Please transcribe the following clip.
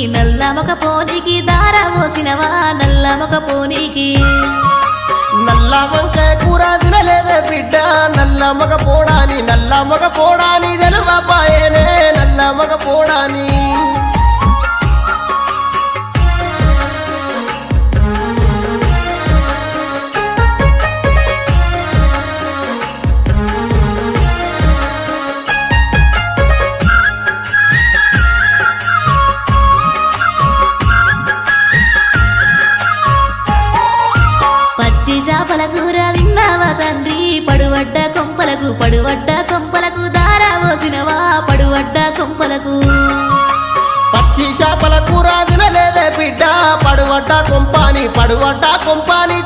నల్ల మొక పోనీకి దారా పోసినవా నల్ల మొక పోనీకి నల్ల వంకాయ కూర తినలేదే బిడ్డ నల్ల మగ పోడాని తెలువపాయేనే నల్ల మగ పోడాని చేపల కూర తిన్నావా తండ్రి పడువడ్డ కొంపలకు దారా పోసినవా పడువడ్డ కొంపలకు పచ్చి చేపల కూర తినలేదే బిడ్డ పడువడ్డ కొంపాని